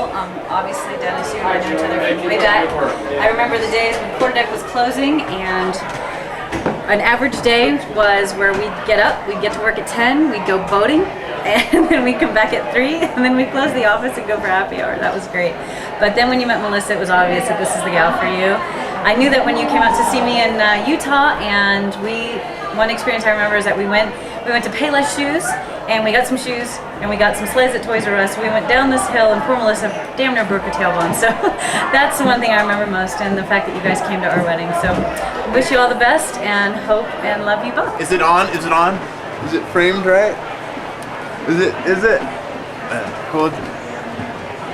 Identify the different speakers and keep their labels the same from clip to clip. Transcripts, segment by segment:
Speaker 1: school. Obviously, Dennis, you and I know each other from way back. I remember the days when MonkeyDuck was closing, and an average day was where we'd get up, we'd get to work at 10, we'd go boating, and then we'd come back at 3, and then we'd close the office and go for happy hour. That was great. But then when you met Melissa, it was obvious that this is the gal for you. I knew that when you came out to see me in Utah, and one experience I remember is that we went to Payless Shoes, and we got some shoes, and we got some sleds at Toys R Us. We went down this hill, and poor Melissa damn near broke her tailbone. So that's the one thing I remember most, and the fact that you guys came to our wedding. So wish you all the best, and hope and love you both.
Speaker 2: Is it on? Is it on? Is it framed right? Is it? Cool.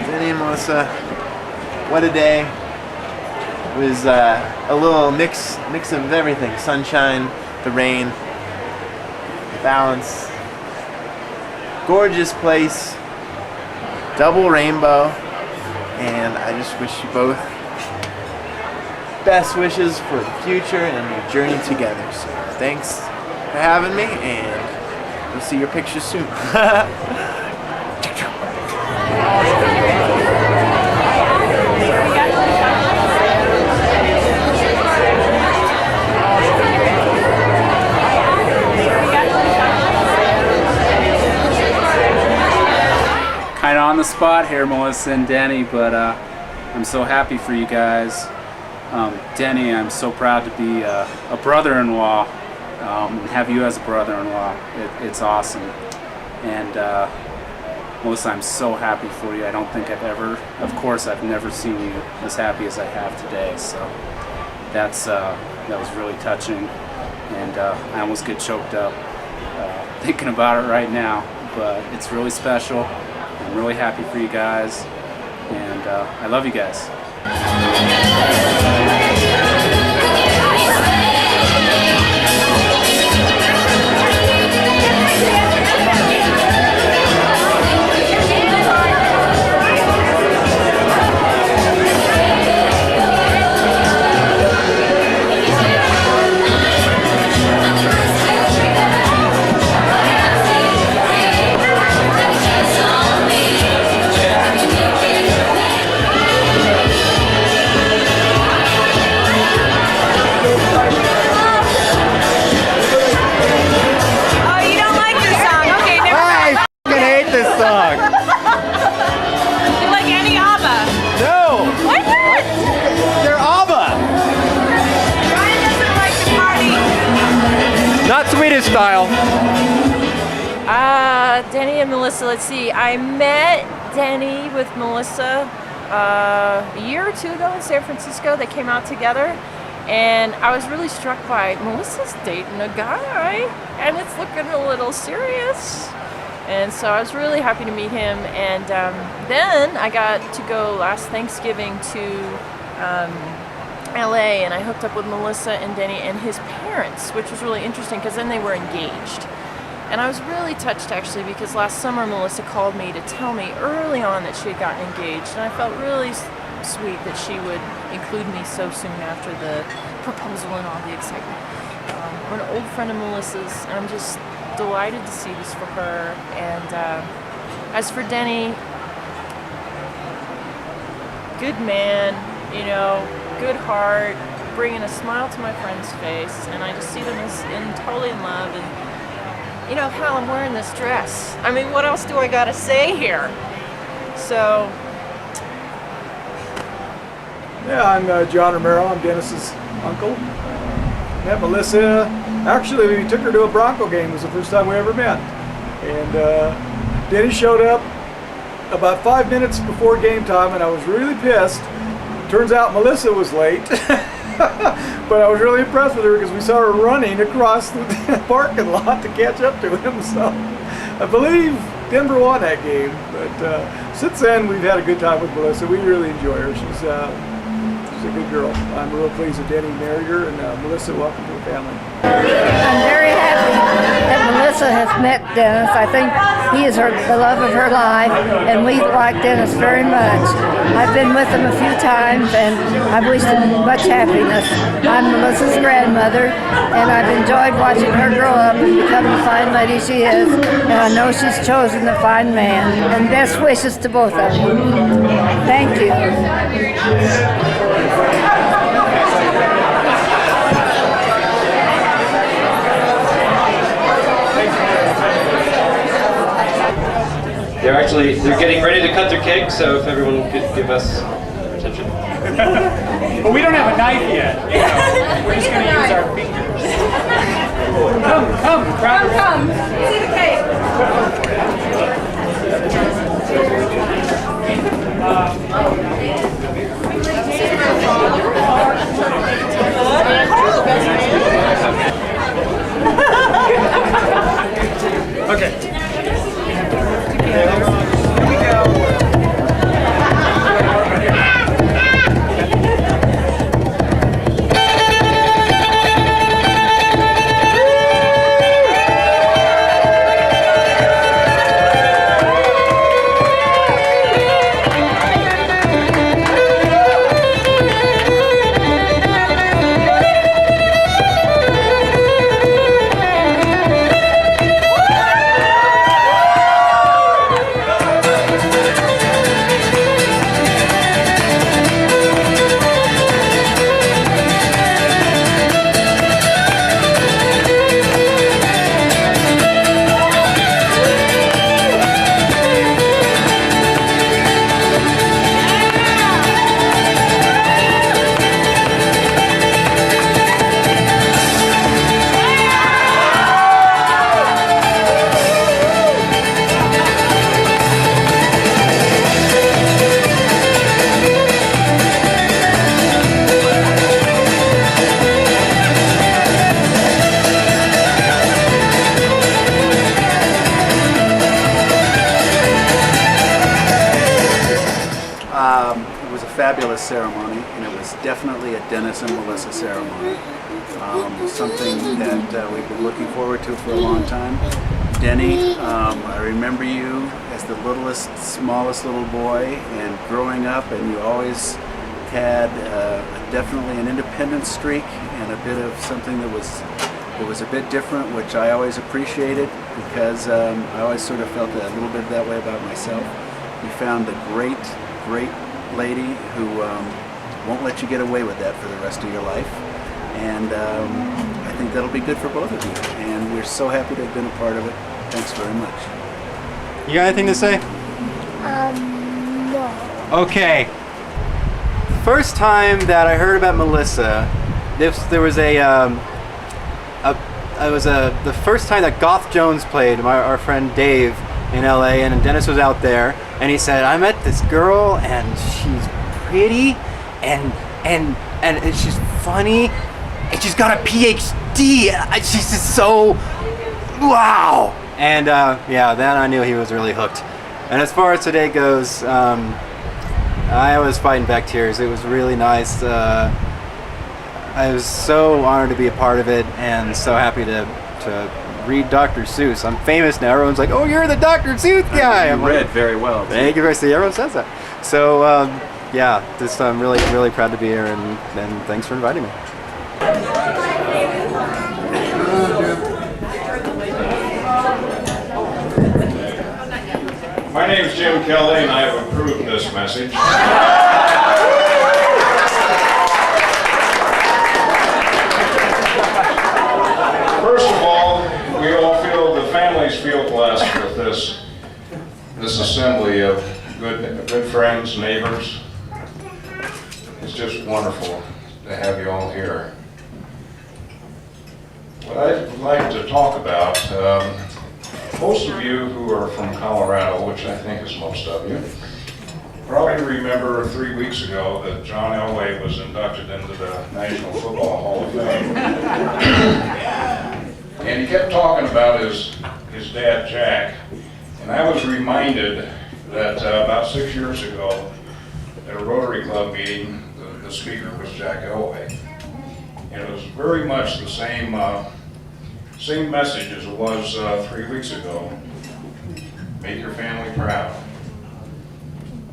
Speaker 2: Denny and Melissa, what a day. It was a little mix of everything. Sunshine, the rain, the balance. Gorgeous place, double rainbow, and I just wish you both best wishes for the future and your journey together. So thanks for having me, and we'll see your pictures soon.
Speaker 3: Kind of on the spot here, Melissa and Denny, but I'm so happy for you guys. Denny, I'm so proud to be a brother-in-law and have you as a brother-in-law. It's awesome. And Melissa, I'm so happy for you. I don't think I've never seen you as happy as I have today. So that was really touching, and I almost get choked up thinking about it right now. But it's really special. I'm really happy for you guys, and I love you guys.
Speaker 2: Swedish style.
Speaker 4: Denny and Melissa, let's see. I met Denny with Melissa a year or two ago in San Francisco. They came out together, and I was really struck by Melissa's dating a guy, and it's looking a little serious. And so I was really happy to meet him. And then I got to go last Thanksgiving to LA, and I hooked up with Melissa and Denny and his parents, which was really interesting because then they were engaged. And I was really touched actually, because last summer Melissa called me to tell me early on that she had gotten engaged, and I felt really sweet that she would include me so soon after the proposal and all the excitement. I'm an old friend of Melissa's, and I'm just delighted to see this for her. And as for Denny, good man, you know, good heart, bringing a smile to my friend's face, and I just see them as totally in love. And you know, hell, I'm wearing this dress. I mean, what else do I gotta say here? So
Speaker 5: yeah, I'm John Romero. I'm Dennis's uncle. Met Melissa. Actually, we took her to a Bronco game. It was the first time we ever met. And Denny showed up about 5 minutes before game time, and I was really pissed. Turns out Melissa was late, but I was really impressed with her because we saw her running across the parking lot to catch up to him. So I believe Denver won that game. But since then, we've had a good time with Melissa. We really enjoy her. She's she's a good girl. I'm real pleased that Denny married her, and Melissa, welcome to the family.
Speaker 6: I'm very happy that Melissa has met Dennis. I think he is the love of her life, and we like Dennis very much. I've been with him a few times, and I wish him much happiness. I'm Melissa's grandmother, and I've enjoyed watching her grow up and become the fine lady she is, and I know she's chosen a fine man. And best wishes to both of you. Thank you.
Speaker 7: They're getting ready to cut their cake, so if everyone could give us attention.
Speaker 3: But we don't have a knife yet. You know, we're just going to use our fingers. Come, crowd.
Speaker 1: Come, see the cake.
Speaker 3: Okay.
Speaker 8: It was a fabulous ceremony, and it was definitely a Dennis and Melissa ceremony. Something that we've been looking forward to for a long time. Denny, I remember you as the littlest, smallest little boy, and growing up, and you always had definitely an independent streak and a bit of something that was a bit different, which I always appreciated, because I always sort of felt a little bit that way about myself. You found a great lady who won't let you get away with that for the rest of your life, and I think that'll be good for both of you, and we're so happy to have been a part of it. Thanks very much.
Speaker 9: You got anything to say?
Speaker 6: No.
Speaker 9: Okay. First time that I heard about Melissa, there was the first time that Goth Jones played, our friend Dave in LA, and Dennis was out there, and he said, I met this girl, and she's pretty, and she's funny, and she's got a PhD, and she's just so, wow! And yeah, then I knew he was really hooked. And as far as today goes, I was fighting back tears. It was really nice. I was so honored to be a part of it, and so happy to read Dr. Seuss. I'm famous now. Everyone's like, "Oh, you're the Dr. Seuss guy."
Speaker 7: You read very well.
Speaker 9: Thank you. See, everyone says that. So yeah, I'm really proud to be here, and thanks for inviting me.
Speaker 10: My name is Jim Kelly, and I have approved this message. First of all, we all feel, the families feel blessed with this assembly of good friends, neighbors. It's just wonderful to have you all here. What I'd like to talk about, most of you who are from Colorado, which I think is most of you, probably remember 3 weeks ago that John Elway was inducted into the National Football Hall of Fame. And he kept talking about his dad, Jack. And I was reminded that about 6 years ago, at a Rotary Club meeting, the speaker was Jack Elway. And it was very much the same same message as it was 3 weeks ago. Make your family proud.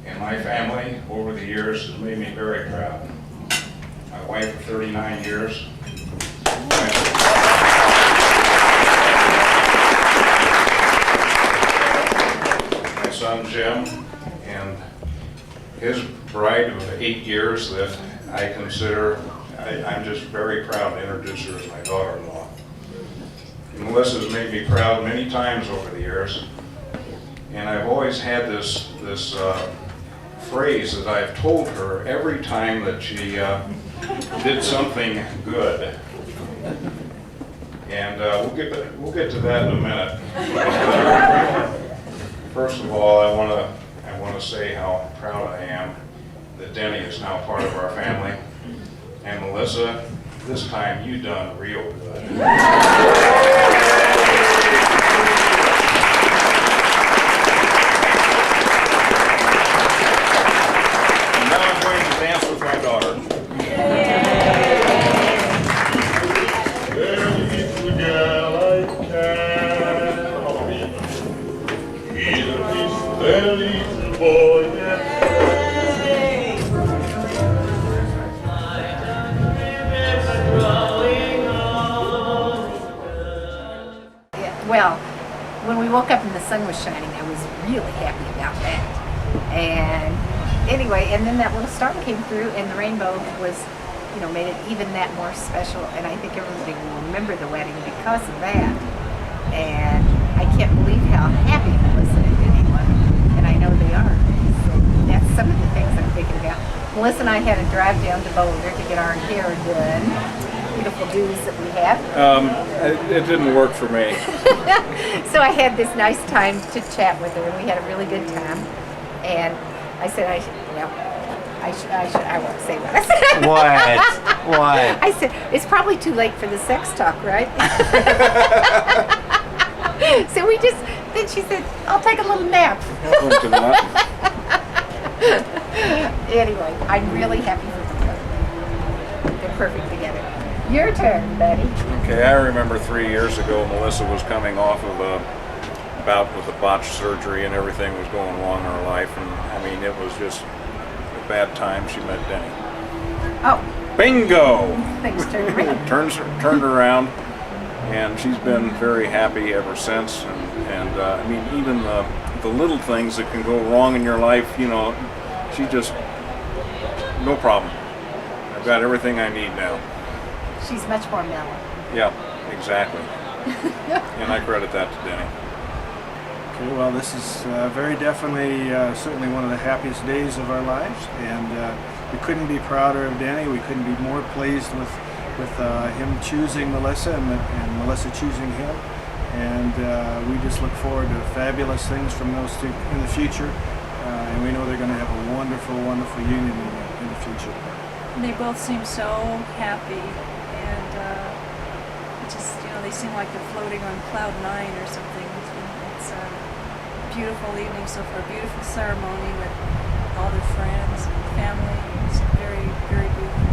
Speaker 10: And my family, over the years, has made me very proud. My wife for 39 years. My son Jim, and his bride of 8 years that I consider, I'm just very proud to introduce her as my daughter-in-law. Melissa's made me proud many times over the years, and I've always had this phrase that I've told her every time that she did something good. And we'll get to that in a minute. First of all, I want to say how proud I am that Denny is now part of our family. And Melissa, this time you done real good.
Speaker 11: Well, when we woke up and the sun was shining, I was really happy about that. And anyway, and then that little star came through, and the rainbow was, you know, made it even that more special. And I think everybody will remember the wedding because of that. And I can't believe how happy Melissa and Denny were, and I know they are. So that's some of the things I'm thinking about. Melissa and I had to drive down to Boulder to get our hair done. Beautiful dues that we have.
Speaker 10: It didn't work for me.
Speaker 11: So I had this nice time to chat with her, and we had a really good time. And I said, I won't say what I said.
Speaker 9: What?
Speaker 11: I said, it's probably too late for the sex talk, right? So then she said, I'll take a little nap. Anyway, I'm really happy for them. They're perfect together. Your turn, Betty.
Speaker 10: Okay, I remember 3 years ago, Melissa was coming off of a bout with a botched surgery, and everything was going wrong in her life, and I mean, it was just a bad time. She met Denny.
Speaker 11: Oh.
Speaker 10: Bingo!
Speaker 11: Things turned around.
Speaker 10: Turned around, and she's been very happy ever since. And I mean, even the little things that can go wrong in your life, you know, she just, no problem. I've got everything I need now.
Speaker 11: She's much more mellow.
Speaker 10: Yeah, exactly. And I credit that to Denny.
Speaker 5: Okay, well, this is very definitely, certainly one of the happiest days of our lives, and we couldn't be prouder of Denny. We couldn't be more pleased with him choosing Melissa and Melissa choosing him. And we just look forward to fabulous things from those two in the future. And we know they're going to have a wonderful, wonderful union in the future.
Speaker 12: And they both seem so happy, and just, you know, they seem like they're floating on cloud 9 or something. It's a beautiful evening so far, a beautiful ceremony with all their friends and family. It's very, very beautiful.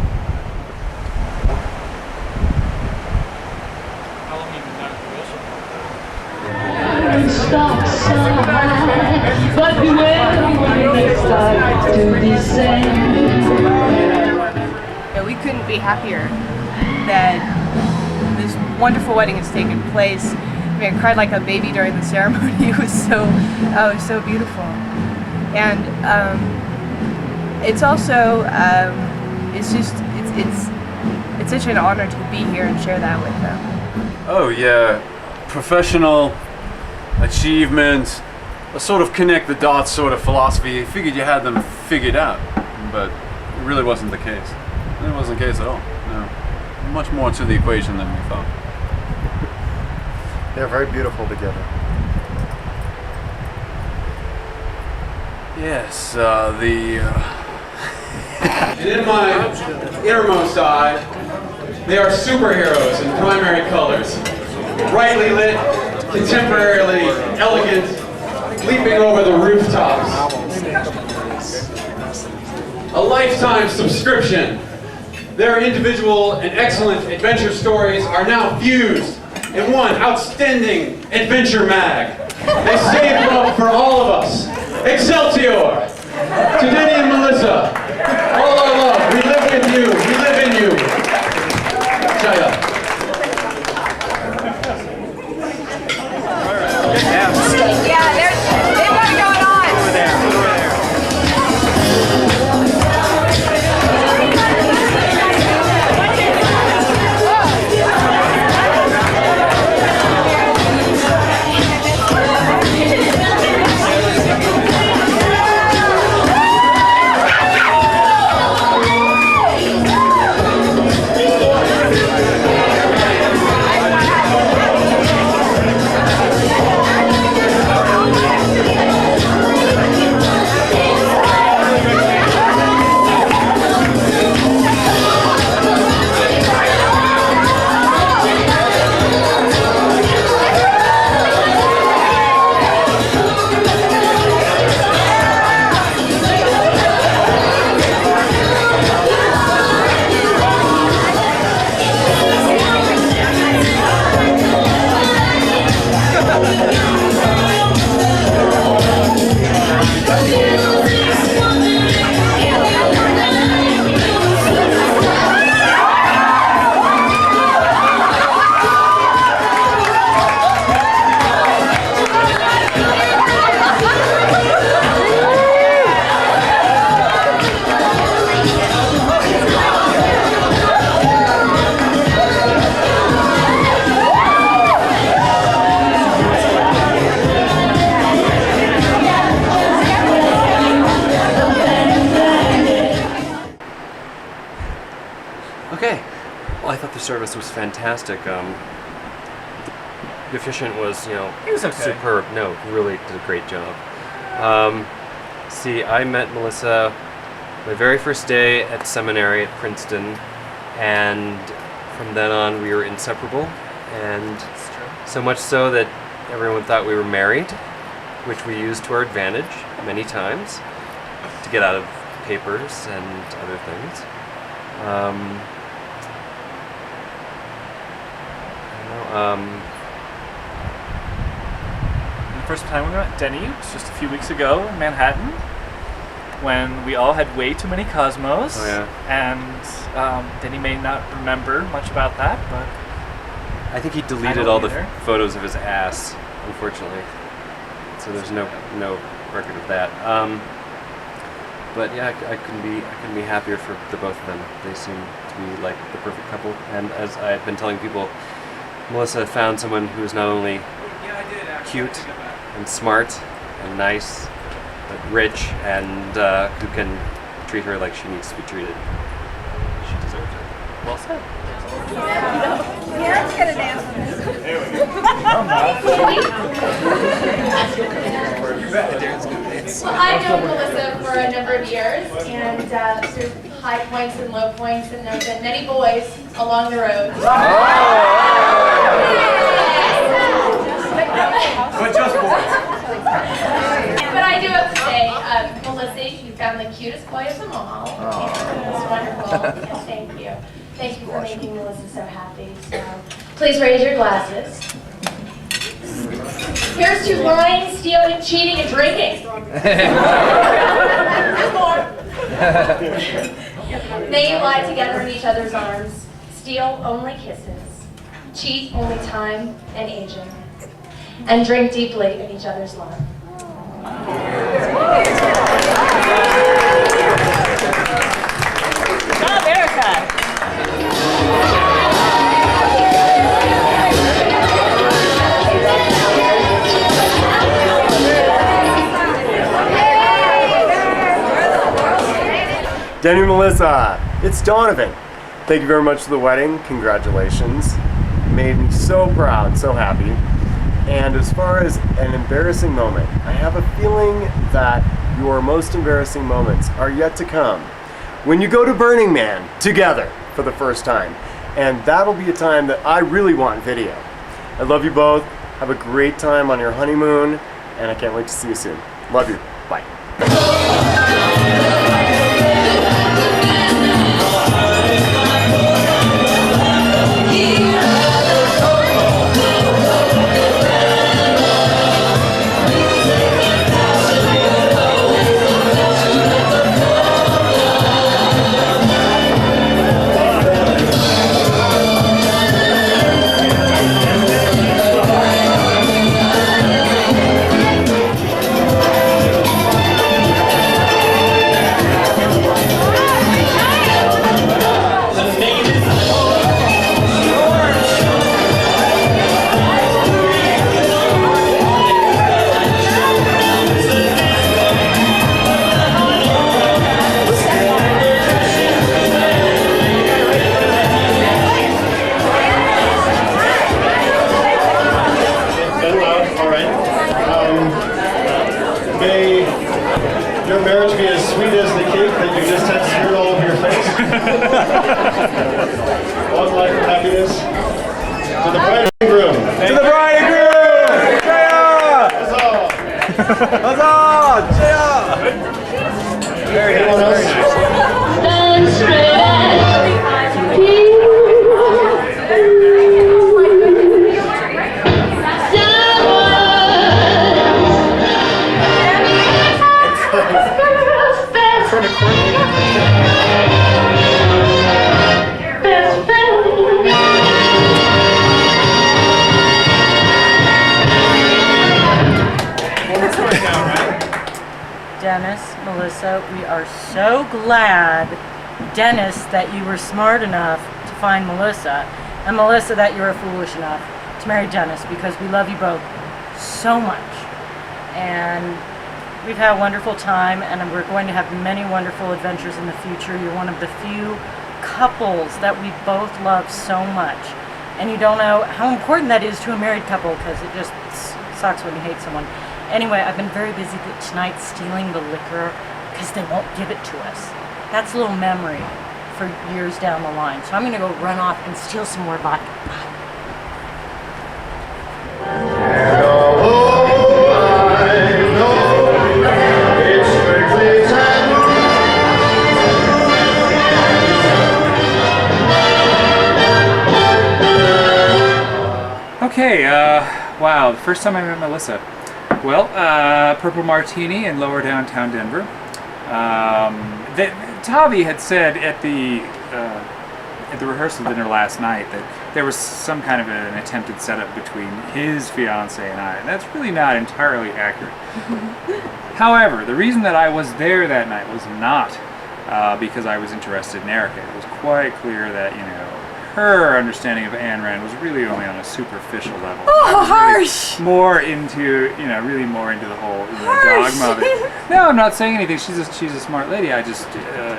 Speaker 13: How long have you been Dr. Wilson?
Speaker 14: Stop side, but beware when they start to descend.
Speaker 4: Yeah, we couldn't be happier that this wonderful wedding has taken place. I mean, I cried like a baby during the ceremony. It was so beautiful. And it's also, it's such an honor to be here and share that with them.
Speaker 15: Oh yeah, professional achievement, a sort of connect the dots sort of philosophy. You figured you had them figured out, but it really wasn't the case. It wasn't the case at all. No, much more to the equation than we thought.
Speaker 9: They're very beautiful together.
Speaker 15: Yes,
Speaker 16: And in my innermost eye, they are superheroes in primary colors. Brightly lit, contemporarily elegant, leaping over the rooftops. a lifetime subscription. Their individual and excellent adventure stories are now fused in one outstanding adventure mag. They save love for all of us. Excelsior! To Denny and Melissa, all our love. We live with you. We live in you. Shut up.
Speaker 11: Yeah, there's one going on.
Speaker 9: Over there.
Speaker 7: Okay. Well, I thought the service was fantastic. The officiant was, you know,
Speaker 13: He was okay.
Speaker 7: superb. No, he really did a great job. See, I met Melissa my very first day at seminary at Princeton, and from then on we were inseparable, and so much so that everyone thought we were married, which we used to our advantage many times to get out of papers and other things.
Speaker 13: The first time we met Denny was just a few weeks ago in Manhattan, when we all had way too many Cosmos.
Speaker 7: Oh, yeah.
Speaker 13: And Denny may not remember much about that, but
Speaker 7: I think he
Speaker 13: I
Speaker 7: deleted
Speaker 13: don't
Speaker 7: all the
Speaker 13: either.
Speaker 7: photos of his ass, unfortunately. So there's no record of that. But yeah, I couldn't be happier for the both of them. They seem to be like the perfect couple. And as I've been telling people, Melissa found someone who is not only cute and smart and nice, but rich, and who can treat her like she needs to be treated. She deserves it.
Speaker 13: Well said.
Speaker 11: Here, I'm gonna dance with
Speaker 17: Well, I've known Melissa for a number of years, and through high points and low points, and there have been many boys along the road.
Speaker 16: But just boys.
Speaker 17: But I do have to say, Melissa, you found the cutest boy of them all. It's wonderful. And thank you. Thank you for making Melissa so happy. So please raise your glasses. Here's to lying, stealing, cheating, and drinking. There's more. May you lie together in each other's arms, steal only kisses, cheat only time and aging, and drink deeply in each other's love.
Speaker 4: Stop, Erica.
Speaker 18: Denny and Melissa, it's Donovan. Thank you very much for the wedding. Congratulations. You made me so proud, so happy. And as far as an embarrassing moment, I have a feeling that your most embarrassing moments are yet to come. When you go to Burning Man together for the first time. And that'll be a time that I really want video. I love you both. Have a great time on your honeymoon. And I can't wait to see you soon. Love you. Bye.
Speaker 10: Long life and happiness to the bride and groom.
Speaker 5: To the bride and groom! Jaya! Huzzah! Jaya! Very nice, very nice.
Speaker 14: Stand straight as you.
Speaker 19: Dennis, Melissa, we are so glad, Dennis, that you were smart enough to find Melissa, and Melissa, that you were foolish enough to marry Dennis, because we love you both so much. And we've had a wonderful time, and we're going to have many wonderful adventures in the future. You're one of the few couples that we both love so much. And you don't know how important that is to a married couple, because it just sucks when you hate someone. Anyway, I've been very busy tonight stealing the liquor because they won't give it to us. That's a little memory for years down the line. So I'm going to go run off and steal some more vodka.
Speaker 3: Okay, wow, the first time I met Melissa. Well, Purple Martini in lower downtown Denver. Tavi had said at the rehearsal dinner last night that there was some kind of an attempted setup between his fiance and I, and that's really not entirely accurate. However, the reason that I was there that night was not because I was interested in Erica. It was quite clear that, you know, her understanding of Ayn Rand was really only on a superficial level.
Speaker 19: Oh, harsh!
Speaker 3: More into, you know, really more into the whole dogma of it. No, I'm not saying anything. She's a smart lady. I just,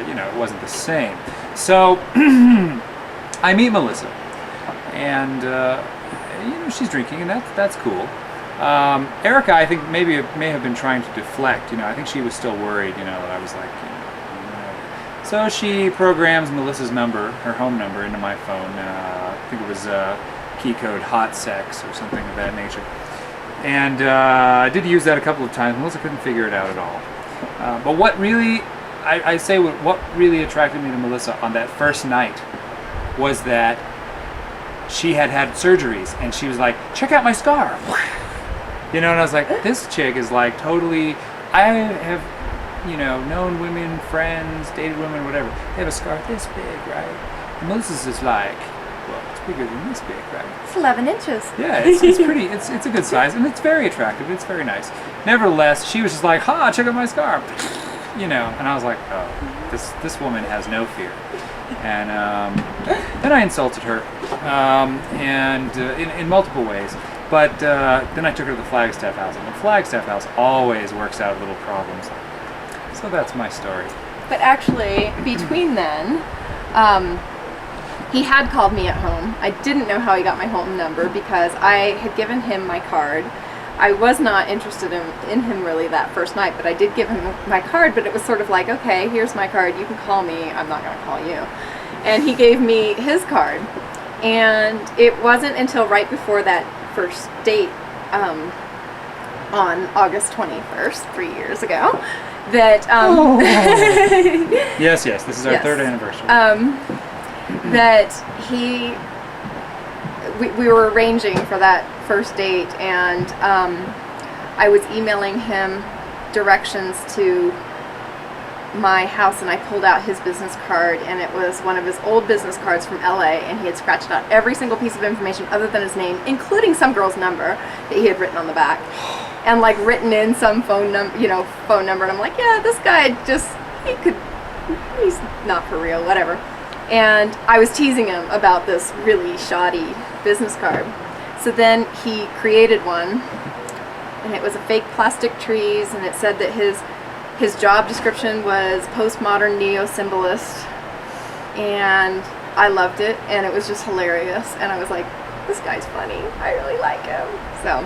Speaker 3: you know, it wasn't the same. So, I meet Melissa, and you know, she's drinking, and that's cool. Erica, I think may have been trying to deflect. You know, I think she was still worried. You know, that I was like. So she programs Melissa's number, her home number, into my phone. I think it was key code hot sex or something of that nature. And I did use that a couple of times. Melissa couldn't figure it out at all. But what really, what really attracted me to Melissa on that first night was that she had had surgeries, and she was like, check out my scar. You know, and I was like, this chick is like totally, I have, you know, known women, friends, dated women, whatever. They have a scar this big, right? And Melissa's just like, well, it's bigger than this big, right?
Speaker 20: It's 11 inches.
Speaker 3: Yeah, it's pretty, it's a good size, and it's very attractive, it's very nice. Nevertheless, she was just like, ha, check out my scar. You know, and I was like, oh, this woman has no fear. And then I insulted her, and in multiple ways. But then I took her to the Flagstaff house, and the Flagstaff house always works out little problems. So that's my story.
Speaker 4: But actually, between then, he had called me at home. I didn't know how he got my home number because I had given him my card. I was not interested in him really that first night, but I did give him my card, but it was sort of like, okay, here's my card, you can call me, I'm not going to call you. And he gave me his card. And it wasn't until right before that first date, on August 21st, 3 years ago, that
Speaker 3: yes, this is our third anniversary.
Speaker 4: That we were arranging for that first date, and I was emailing him directions to my house, and I pulled out his business card, and it was one of his old business cards from LA, and he had scratched out every single piece of information other than his name, including some girl's number that he had written on the back, and like written in some phone number, and I'm like, yeah, this guy he's not for real, whatever. And I was teasing him about this really shoddy business card. So then he created one, and it was a fake plastic trees, and it said that his job description was postmodern neo-symbolist, and I loved it, and it was just hilarious, and I was like, this guy's funny, I really like him, so.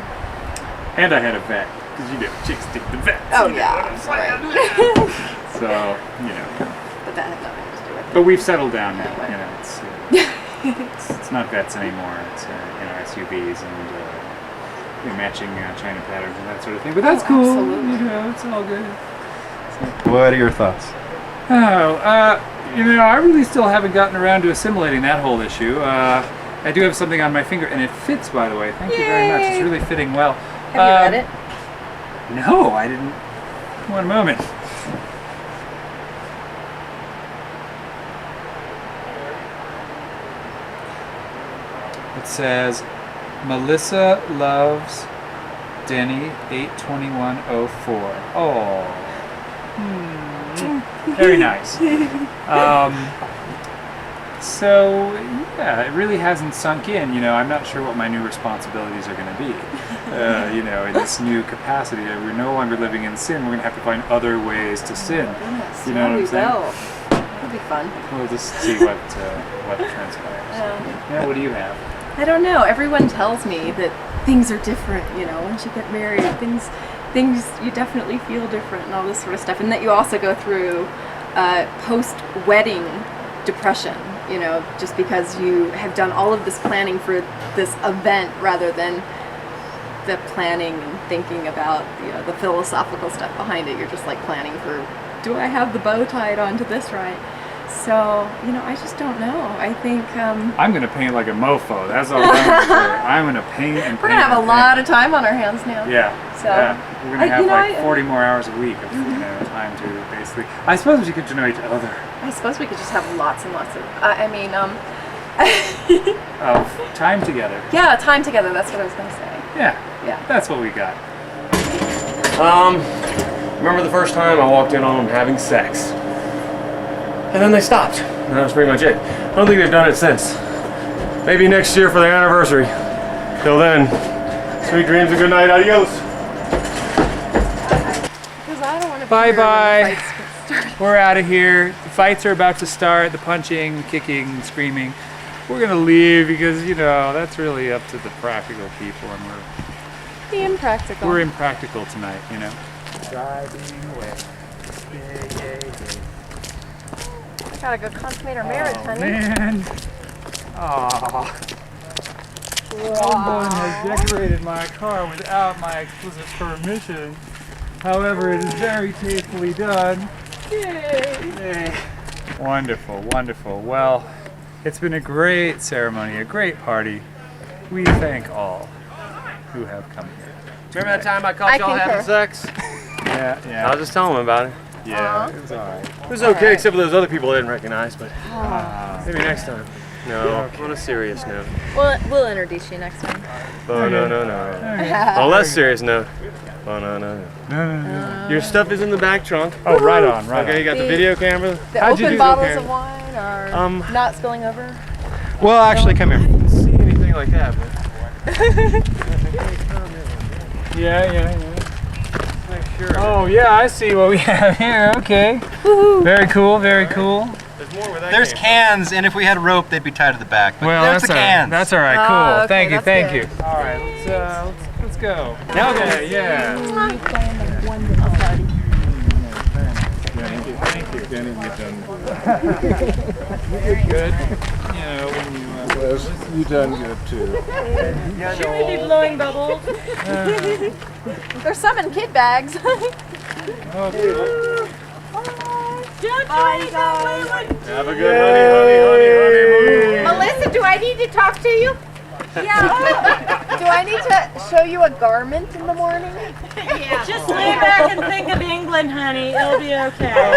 Speaker 3: And I had a vet, because you know, chicks take the vets.
Speaker 4: Oh yeah, right.
Speaker 3: So, you know.
Speaker 4: But that had nothing to do with
Speaker 13: But we've settled down now. You know, it's not vets anymore. It's SUVs and matching China patterns and that sort of thing. But that's cool.
Speaker 11: Absolutely.
Speaker 13: You know, it's all good.
Speaker 15: What are your thoughts?
Speaker 13: I really still haven't gotten around to assimilating that whole issue. I do have something on my finger, and it fits, by the way. Thank you very much. It's really fitting well.
Speaker 1: Have you read it?
Speaker 13: No, I didn't. One moment. It says, Melissa loves Denny 82104. Oh. Very nice. So, yeah, it really hasn't sunk in. I'm not sure what my new responsibilities are going to be. In this new capacity. We're no longer living in sin. We're going to have to find other ways to sin.
Speaker 4: Goodness,
Speaker 13: You know what I'm saying?
Speaker 4: It'll be fun.
Speaker 13: We'll just see what transpires. Yeah, what do you have?
Speaker 4: I don't know. Everyone tells me that things are different, once you get married, things you definitely feel different and all this sort of stuff. And that you also go through post-wedding depression, just because you have done all of this planning for this event rather than the planning and thinking about, the philosophical stuff behind it. You're just like planning for, do I have the bow tied onto this right? So, I just don't know. I think
Speaker 13: I'm going to paint like a mofo. That's all I'm going to say. I'm going to paint and paint.
Speaker 4: we're going to have a lot of time on our hands now.
Speaker 13: Yeah.
Speaker 4: So,
Speaker 13: yeah. We're going to have 40 more hours a week of time to basically. I suppose we could know each other.
Speaker 4: I suppose we could just have lots and lots of.
Speaker 13: Of time together.
Speaker 4: Yeah, time together. That's what I was going to say.
Speaker 13: Yeah.
Speaker 4: Yeah.
Speaker 13: That's what we got.
Speaker 18: Remember the first time I walked in on them having sex? And then they stopped. And that was pretty much it. I don't think they've done it since. Maybe next year for their anniversary. Till then, sweet dreams and good night. Adios.
Speaker 13: Bye-bye. We're out of here. The fights are about to start. The punching, kicking, screaming. We're going to leave because, that's really up to the practical people. And
Speaker 4: Being practical.
Speaker 13: we're impractical tonight, Driving away. Yay.
Speaker 4: Gotta go consummate our marriage, honey.
Speaker 13: Man. Aww. Someone has decorated my car without my explicit permission. However, it is very tastefully done. Yay. Wonderful, wonderful. Well, it's been a great ceremony, a great party. We thank all who have come here.
Speaker 18: Remember that time I caught y'all having sex?
Speaker 13: Yeah.
Speaker 18: I'll just tell them about it.
Speaker 13: Yeah, it was alright.
Speaker 18: It was okay, except for those other people I didn't recognize, but maybe next time. No, on a serious note.
Speaker 4: We'll introduce you next time.
Speaker 18: Oh, no. On a less serious note. Oh, no. Your stuff is in the back trunk.
Speaker 13: Oh, right on.
Speaker 18: Okay, you got the video camera.
Speaker 4: The open bottles of wine are not spilling over.
Speaker 9: Well, actually, come here.
Speaker 18: I didn't see anything like that, but...
Speaker 13: Yeah.
Speaker 18: Make sure.
Speaker 13: Oh, yeah, I see what we have here. Okay. Very cool, very cool.
Speaker 18: There's more where that
Speaker 9: There's cans, and if we had rope, they'd be tied to the back. But
Speaker 13: Well,
Speaker 9: there's
Speaker 13: that's
Speaker 9: the cans.
Speaker 13: That's all right. Cool.
Speaker 4: Okay,
Speaker 13: Thank you.
Speaker 4: that's good.
Speaker 13: All right, let's go.
Speaker 9: Now
Speaker 13: Yeah. Thank you, Denny. You've done good. When you
Speaker 10: You done good too.
Speaker 19: Should we be blowing bubbles?
Speaker 4: There's some in kid bags.
Speaker 19: Bye, guys.
Speaker 18: Have a good honey.
Speaker 11: Melissa, do I need to talk to you?
Speaker 4: Yeah. Do I need to show you a garment in the morning?
Speaker 19: Just lay back and think of England, honey. It'll be okay.